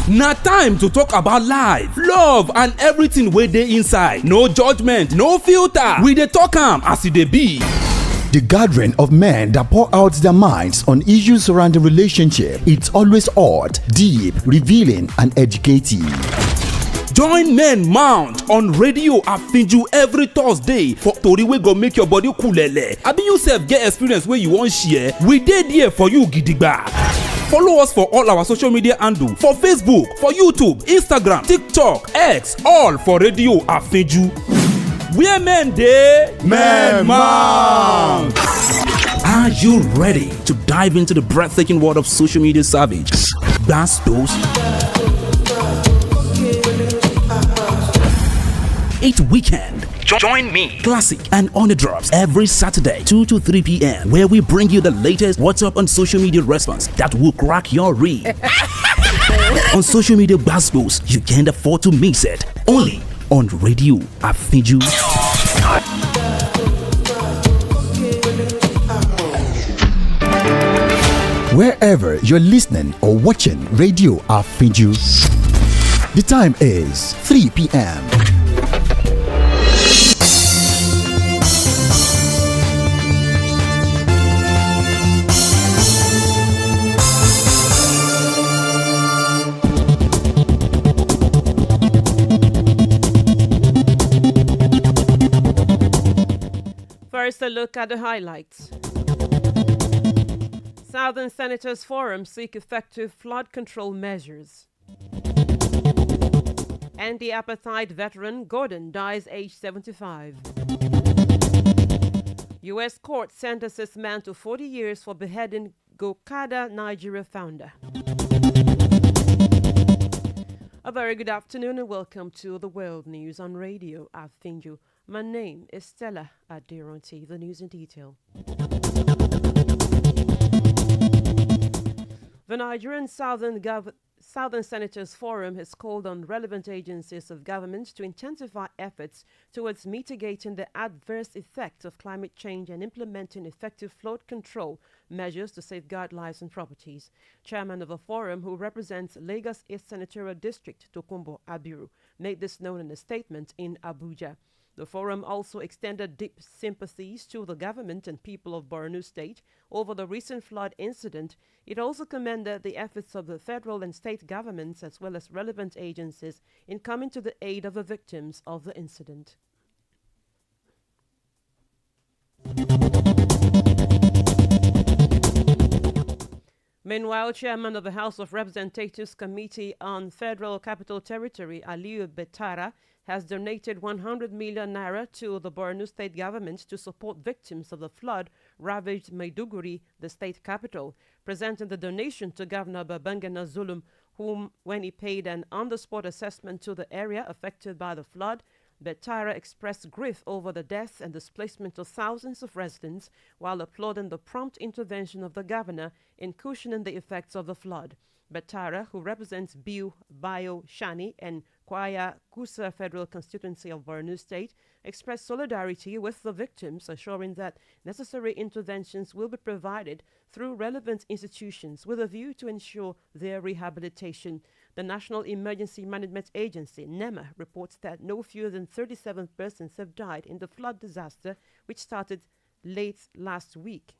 Na time to talk about life, love and everything wey dey inside. No judgment, no filter. We dey talk am as e dey be. The gathering of men that pour out their minds on issues surrounding relationship. It's always hot, deep, revealing and educative. Join Men Mount on Radio Afinju every Thursday for tori wey go make your body kulele. Abi you sef get experience wey you wan share? We dey there for you gidigba. Follow us for all our social media handle for Facebook, for YouTube, Instagram, TikTok, X, all for Radio Afinju. Where men dey, Men Mount. Are you ready to dive into the breathtaking world of social media savage? Bastos. It's weekend. Join me, Classic and On The Drops every Saturday 2 to 3 p.m. where we bring you the latest what's up on social media response that will crack your rib. On social media Bastos, you can't afford to miss it. Only on Radio Afinju. Wherever you're listening or watching Radio Afinju, the time is 3 p.m. First, a look at the highlights. Southern Senators Forum seek effective flood control measures. Anti-apartheid veteran Gordon dies aged 75. U.S. court sentences man to 40 years for beheading Gokada Nigeria founder. A very good afternoon and welcome to the World News on Radio Afinju. My name is Stella Aderanti. The news in detail. The Nigerian Southern Senators Forum has called on relevant agencies of government to intensify efforts towards mitigating the adverse effects of climate change and implementing effective flood control measures to safeguard lives and properties. Chairman of the forum, who represents Lagos East Senatorial District, Tokunbo Abiru, made this known in a statement in Abuja. The forum also extended deep sympathies to the government and people of Borno State over the recent flood incident. It also commended the efforts of the federal and state governments as well as relevant agencies in coming to the aid of the victims of the incident. Meanwhile, Chairman of the House of Representatives Committee on Federal Capital Territory, Aliyu Betara, has donated 100 million naira to the Borno state government to support victims of the flood-ravaged Maiduguri, the state capital. Presenting the donation to Governor Babangana Zulum, whom, when he paid an on-the-spot assessment to the area affected by the flood, Betara expressed grief over the death and displacement of thousands of residents while applauding the prompt intervention of the governor in cushioning the effects of the flood. Betara, who represents Biu, Bayo, Shani, and Kwaya Kusa Federal Constituency of Borno State, expressed solidarity with the victims, assuring that necessary interventions will be provided through relevant institutions with a view to ensure their rehabilitation. The National Emergency Management Agency, NEMA, reports that no fewer than 37 persons have died in the flood disaster, which started late last week.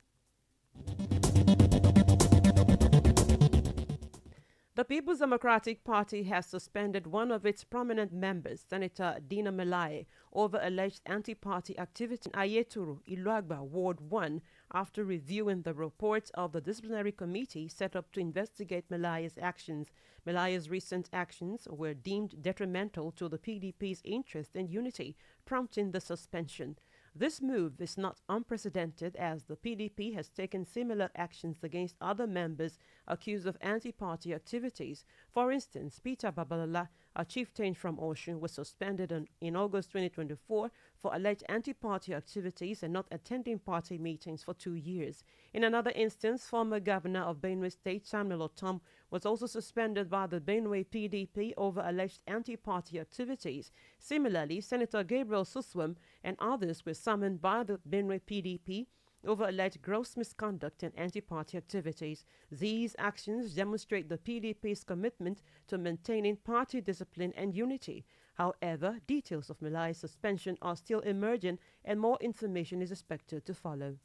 The People's Democratic Party has suspended one of its prominent members, Senator Dina Melaye, over alleged anti-party activity in Ayeturu, Iluagba, Ward 1, after reviewing the report of the disciplinary committee set up to investigate Melaye's actions. Melaye's recent actions were deemed detrimental to the PDP's interest and unity, prompting the suspension. This move is not unprecedented, as the PDP has taken similar actions against other members accused of anti-party activities. For instance, Peter Babalola, a chieftain from Osun, was suspended in August 2024 for alleged anti-party activities and not attending party meetings for 2 years. In another instance, former governor of Benue State, Samuel Otom, was also suspended by the Benue PDP over alleged anti-party activities. Similarly, Senator Gabriel Suswam and others were summoned by the Benue PDP over alleged gross misconduct and anti-party activities. These actions demonstrate the PDP's commitment to maintaining party discipline and unity. However, details of Malai's suspension are still emerging and more information is expected to follow.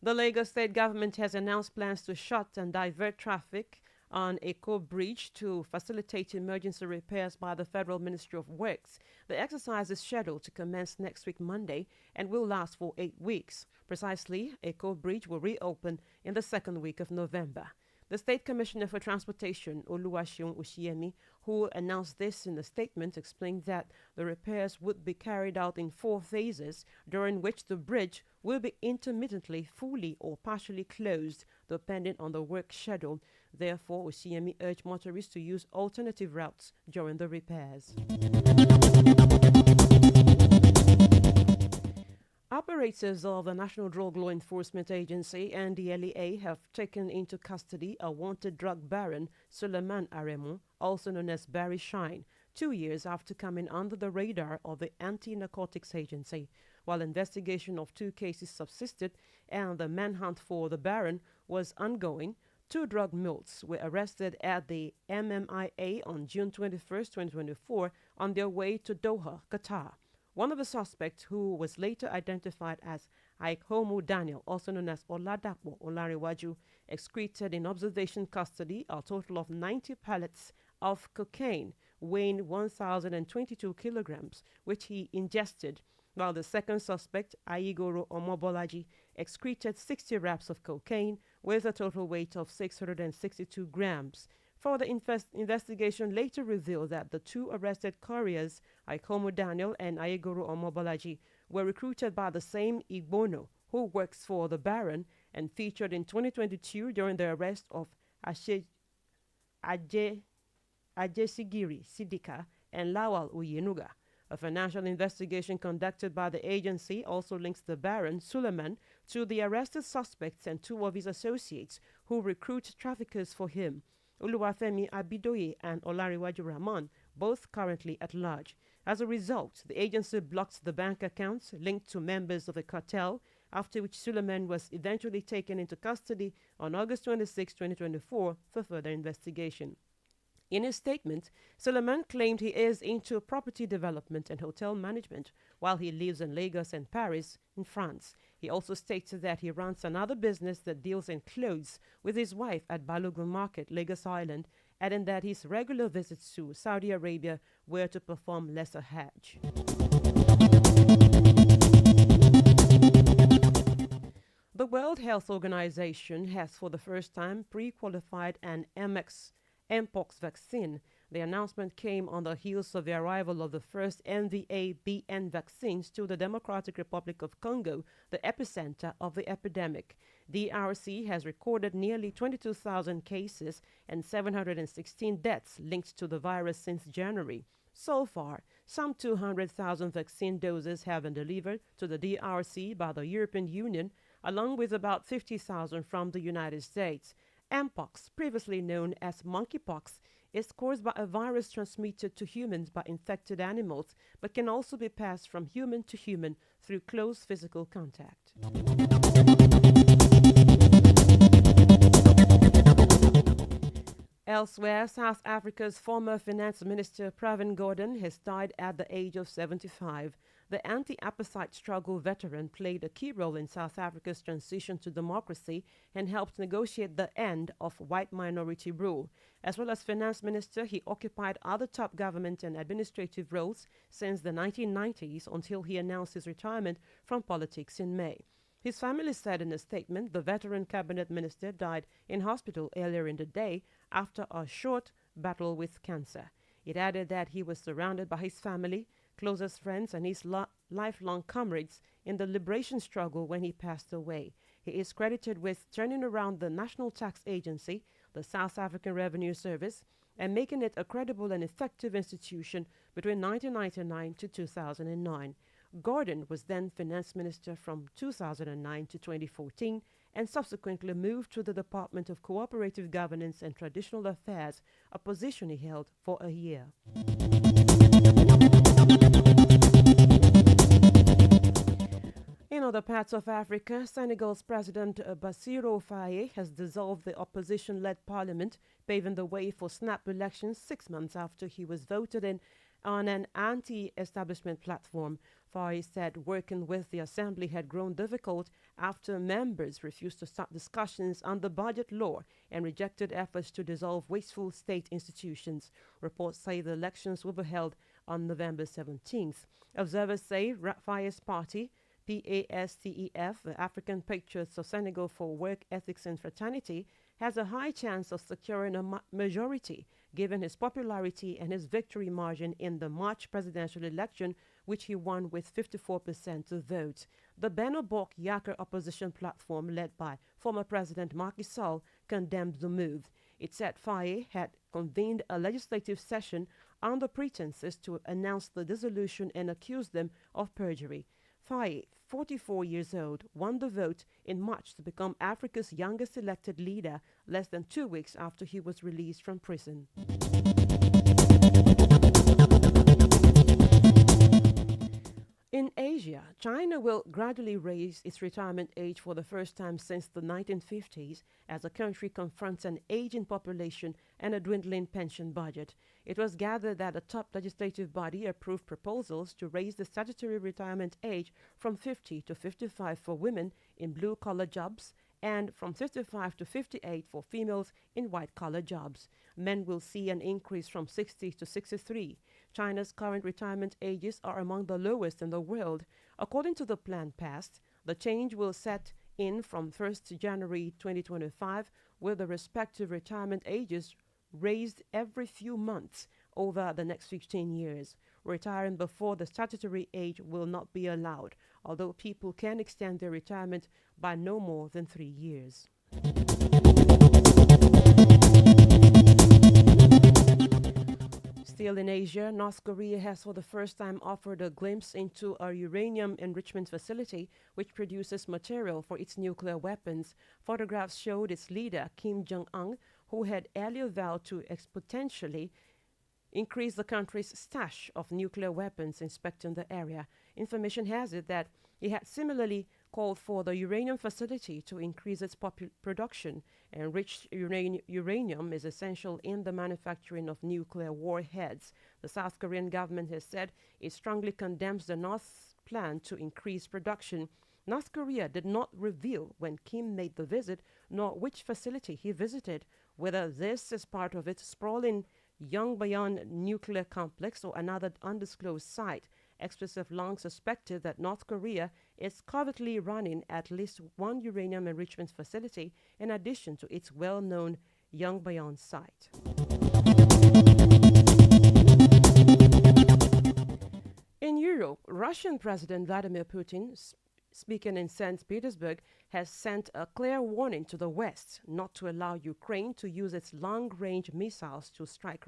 The Lagos state government has announced plans to shut and divert traffic on Eko Bridge to facilitate emergency repairs by the Federal Ministry of Works. The exercise is scheduled to commence next week Monday and will last for 8 weeks. Precisely, Eko Bridge will reopen in the second week of November. The State Commissioner for Transportation, Oluwaseun Oshiemi, who announced this in a statement, explained that the repairs would be carried out in 4 phases, during which the bridge will be intermittently fully or partially closed, depending on the work schedule. Therefore, Oshiemi urged motorists to use alternative routes during the repairs. Operators of the National Drug Law Enforcement Agency and the NDLEA have taken into custody a wanted drug baron, Suleiman Aremu, also known as Barry Shine, 2 years after coming under the radar of the Anti-Narcotics Agency. While investigation of 2 cases subsisted and the manhunt for the baron was ongoing, 2 drug mules were arrested at the MMIA on June 21, 2024, on their way to Doha, Qatar. One of the suspects, who was later identified as Aikomu Daniel, also known as Oladapo Olariwaju, excreted in observation custody a total of 90 pallets of cocaine weighing 1,022 kilograms, which he ingested, while the second suspect, Aigoro Omobolaji, excreted 60 wraps of cocaine with a total weight of 662 grams. Further investigation later revealed that the 2 arrested couriers, Aikomu Daniel and Aigoro Omobolaji, were recruited by the same Igbono who works for the Baron and featured in 2022 during the arrest of Ajesigiri Sidika and Lawal Uyenuga. A financial investigation conducted by the agency also links the Baron, Suleiman, to the arrested suspects and 2 of his associates who recruit traffickers for him, Oluwafemi Abidoye and Olariwaju Rahman, both currently at large. As a result, the agency blocked the bank accounts linked to members of the cartel, after which Suleiman was eventually taken into custody on August 26, 2024, for further investigation. In his statement, Suleiman claimed he is into property development and hotel management while he lives in Lagos and Paris in France. He also stated that he runs another business that deals in clothes with his wife at Balogun Market, Lagos Island, adding that his regular visits to Saudi Arabia were to perform lesser Hajj. The World Health Organization has for the first time pre-qualified an Mpox vaccine. The announcement came on the heels of the arrival of the first MVA-BN vaccines to the Democratic Republic of Congo, the epicenter of the epidemic. DRC has recorded nearly 22,000 cases and 716 deaths linked to the virus since January. So far, some 200,000 vaccine doses have been delivered to the DRC by the European Union, along with about 50,000 from the United States. Mpox, previously known as monkeypox, is caused by a virus transmitted to humans by infected animals, but can also be passed from human to human through close physical contact. Elsewhere, South Africa's former finance minister Pravin Gordhan has died at the age of 75. The anti-apartheid struggle veteran played a key role in South Africa's transition to democracy and helped negotiate the end of white minority rule. As well as finance minister, he occupied other top government and administrative roles since the 1990s until he announced his retirement from politics in May. His family said in a statement the veteran cabinet minister died in hospital earlier in the day after a short battle with cancer. It added that he was surrounded by his family, closest friends, and his lifelong comrades in the liberation struggle when he passed away. He is credited with turning around the National Tax Agency, the South African Revenue Service, and making it a credible and effective institution between 1999 to 2009. Gordhan was then finance minister from 2009 to 2014 and subsequently moved to the Department of Cooperative Governance and Traditional Affairs, a position he held for a year. In other parts of Africa, Senegal's President Bassirou Faye has dissolved the opposition-led parliament, paving the way for snap elections 6 months after he was voted in on an anti-establishment platform. Faye said working with the assembly had grown difficult after members refused to start discussions on the budget law and rejected efforts to dissolve wasteful state institutions. Reports say the elections will be held on November 17th. Observers say Faye's party, PASTEF, the African Patriots of Senegal for Work, Ethics and Fraternity, has a high chance of securing a majority, given his popularity and his victory margin in the March presidential election, which he won with 54% of votes. The Beno Bok Yaka opposition platform, led by former President Macky Sall, condemned the move. It said Faye had convened a legislative session on the pretenses to announce the dissolution and accused them of perjury. Faye, 44 years old, won the vote in March to become Africa's youngest elected leader, less than 2 weeks after he was released from prison. In Asia, China will gradually raise its retirement age for the first time since the 1950s as the country confronts an aging population and a dwindling pension budget. It was gathered that a top legislative body approved proposals to raise the statutory retirement age from 50 to 55 for women in blue-collar jobs and from 55 to 58 for females in white-collar jobs. Men will see an increase from 60 to 63. China's current retirement ages are among the lowest in the world. According to the plan passed, the change will set in from 1st January 2025, with the respective retirement ages raised every few months over the next 15 years. Retiring before the statutory age will not be allowed, although people can extend their retirement by no more than 3 years. Still in Asia, North Korea has for the first time offered a glimpse into a uranium enrichment facility which produces material for its nuclear weapons. Photographs showed its leader, Kim Jong-un, who had earlier vowed to potentially increase the country's stash of nuclear weapons, inspecting the area. Information has it that he had similarly called for the uranium facility to increase its production. Enriched uranium is essential in the manufacturing of nuclear warheads. The South Korean government has said it strongly condemns the North's plan to increase production. North Korea did not reveal when Kim made the visit, nor which facility he visited, whether this is part of its sprawling Yongbyon nuclear complex or another undisclosed site. Experts have long suspected that North Korea is covertly running at least one uranium enrichment facility in addition to its well-known Yongbyon site. In Europe, Russian President Vladimir Putin, speaking in St. Petersburg, has sent a clear warning to the West not to allow Ukraine to use its long-range missiles to strike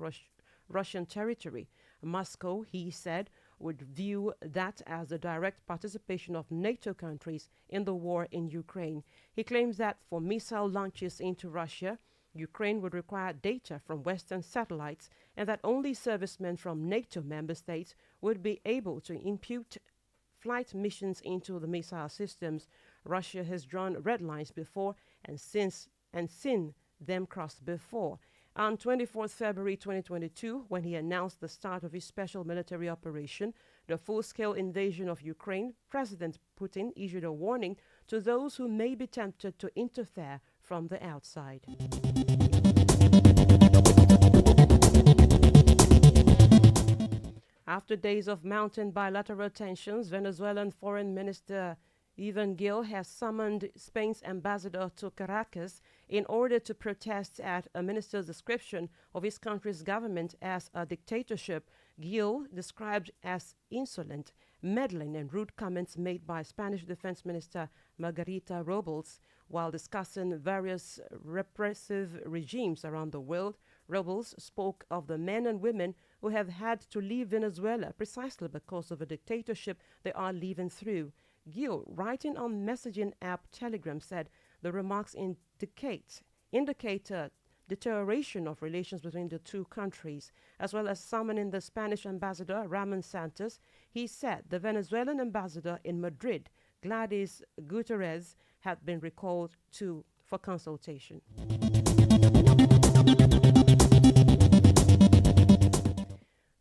Russian territory. Moscow, he said, would view that as a direct participation of NATO countries in the war in Ukraine. He claims that for missile launches into Russia, Ukraine would require data from Western satellites and that only servicemen from NATO member states would be able to impute flight missions into the missile systems. Russia has drawn red lines before and seen them crossed before. On 24th February 2022, when he announced the start of his special military operation, the full-scale invasion of Ukraine, President Putin issued a warning to those who may be tempted to interfere from the outside. After days of mounting bilateral tensions, Venezuelan Foreign Minister Ivan Gil has summoned Spain's ambassador to Caracas in order to protest at a minister's description of his country's government as a dictatorship. Gil described as insolent, meddling and rude comments made by Spanish Defense Minister Margarita Robles while discussing various repressive regimes around the world. Robles spoke of the men and women who have had to leave Venezuela precisely because of a dictatorship they are living through. Gil, writing on messaging app Telegram, said the remarks indicate a deterioration of relations between the two countries. As well as summoning the Spanish ambassador, Ramon Santos, he said the Venezuelan ambassador in Madrid Gladys Gutierrez had been recalled for consultation.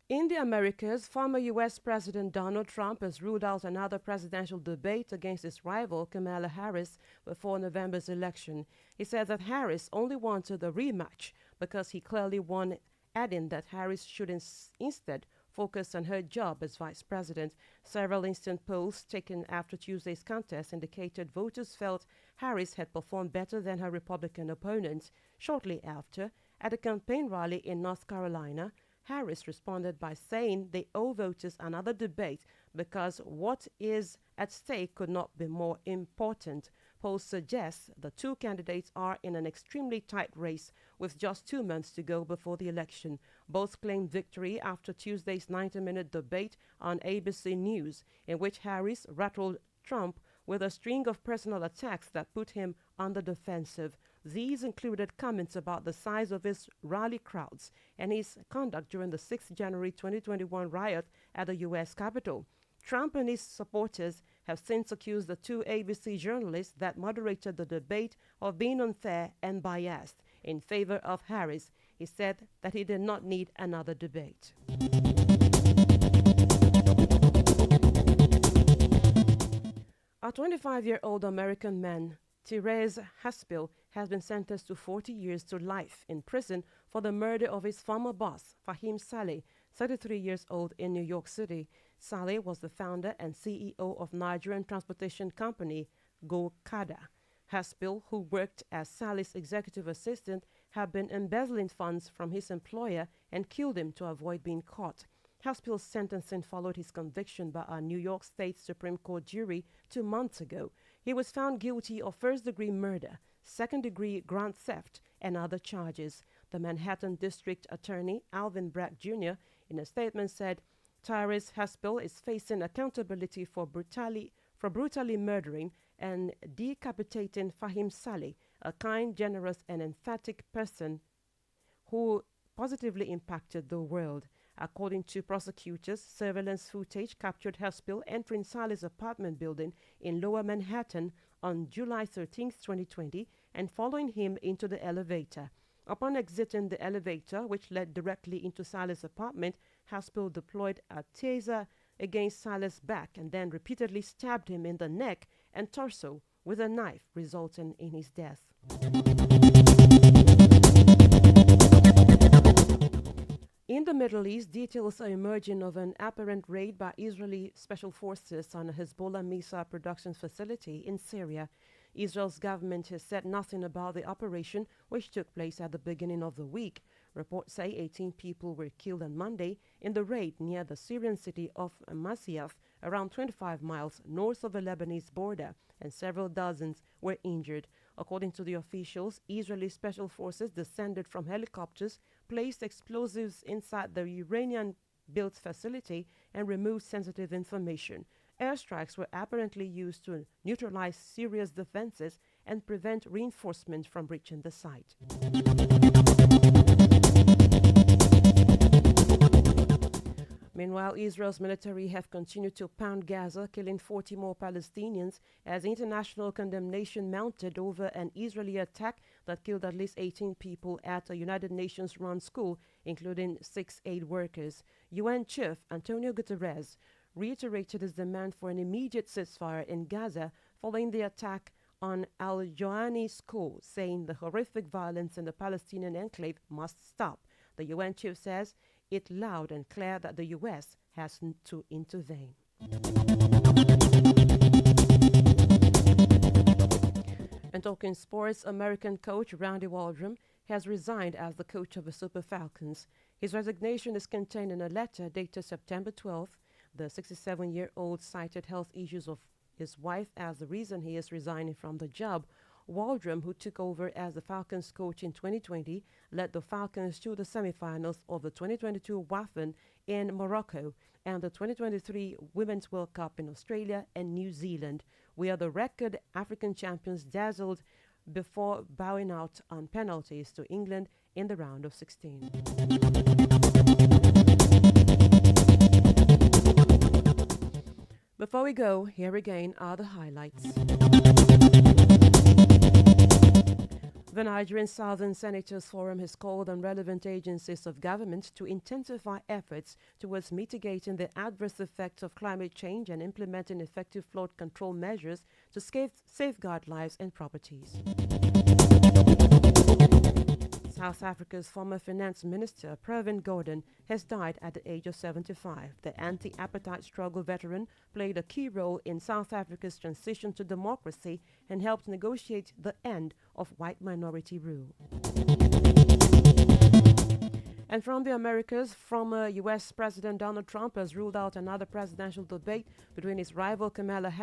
In the Americas, former U.S. President Donald Trump has ruled out another presidential debate against his rival Kamala Harris before November's election. He said that Harris only wanted a rematch because he clearly won, adding that Harris should instead focus on her job as vice president. Several instant polls taken after Tuesday's contest indicated voters felt Harris had performed better than her Republican opponent. Shortly after, at a campaign rally in North Carolina, Harris responded by saying they owe voters another debate because what is at stake could not be more important. Polls suggest the two candidates are in an extremely tight race with just 2 months to go before the election. Both claimed victory after Tuesday's 90-minute debate on ABC News, in which Harris rattled Trump with a string of personal attacks that put him on the defensive. These included comments about the size of his rally crowds and his conduct during the 6th January 2021 riot at the U.S. Capitol. Trump and his supporters have since accused the two ABC journalists that moderated the debate of being unfair and biased in favor of Harris. He said that he did not need another debate. A 25-year-old American man, Therese Haspel, has been sentenced to 40 years to life in prison for the murder of his former boss, Fahim Saleh, 33 years old, in New York City. Saleh was the founder and CEO of Nigerian transportation company Go-Kada. Haspel, who worked as Saleh's executive assistant, had been embezzling funds from his employer and killed him to avoid being caught. Haspel's sentencing followed his conviction by a New York State Supreme Court jury 2 months ago. He was found guilty of first-degree murder, second-degree grand theft, and other charges. The Manhattan District Attorney, Alvin Bragg Jr., in a statement said, Tyrese Haspel is facing accountability for brutally murdering and decapitating Fahim Saleh, a kind, generous, and emphatic person who positively impacted the world. According to prosecutors, surveillance footage captured Haspel entering Saleh's apartment building in Lower Manhattan on July 13, 2020, and following him into the elevator. Upon exiting the elevator, which led directly into Saleh's apartment, Haspel deployed a taser against Saleh's back and then repeatedly stabbed him in the neck and torso with a knife, resulting in his death. In the Middle East, details are emerging of an apparent raid by Israeli special forces on a Hezbollah missile production facility in Syria. Israel's government has said nothing about the operation, which took place at the beginning of the week. Reports say 18 people were killed on Monday in the raid near the Syrian city of Masyaf, around 25 miles north of the Lebanese border, and several dozens were injured. According to the officials, Israeli special forces descended from helicopters, placed explosives inside the Iranian-built facility, and removed sensitive information. Airstrikes were apparently used to neutralize Syria's defenses and prevent reinforcement from reaching the site. Meanwhile, Israel's military have continued to pound Gaza, killing 40 more Palestinians as international condemnation mounted over an Israeli attack that killed at least 18 people at a United Nations-run school, including 6 aid workers. UN Chief Antonio Guterres reiterated his demand for an immediate ceasefire in Gaza following the attack on Al-Joani School, saying the horrific violence in the Palestinian enclave must stop. The UN chief says it loud and clear that the U.S. has to intervene. And talking sports, American coach Randy Waldrum has resigned as the coach of the Super Falcons. His resignation is contained in a letter dated September 12th. The 67-year-old cited health issues of his wife as the reason he is resigning from the job. Waldrum, who took over as the Falcons coach in 2020, led the Falcons to the semifinals of the 2022 WAFN in Morocco and the 2023 Women's World Cup in Australia and New Zealand. We are the record African champions, dazzled before bowing out on penalties to England in the round of 16. Before we go, here again are the highlights. The Nigerian Southern Senators Forum has called on relevant agencies of government to intensify efforts towards mitigating the adverse effects of climate change and implementing effective flood control measures to safeguard lives and properties. South Africa's former finance minister, Pravin Gordhan, has died at the age of 75. The anti-apartheid struggle veteran played a key role in South Africa's transition to democracy and helped negotiate the end of white minority rule. And from the Americas, former U.S. President Donald Trump has ruled out another presidential debate between his rival Kamala Harris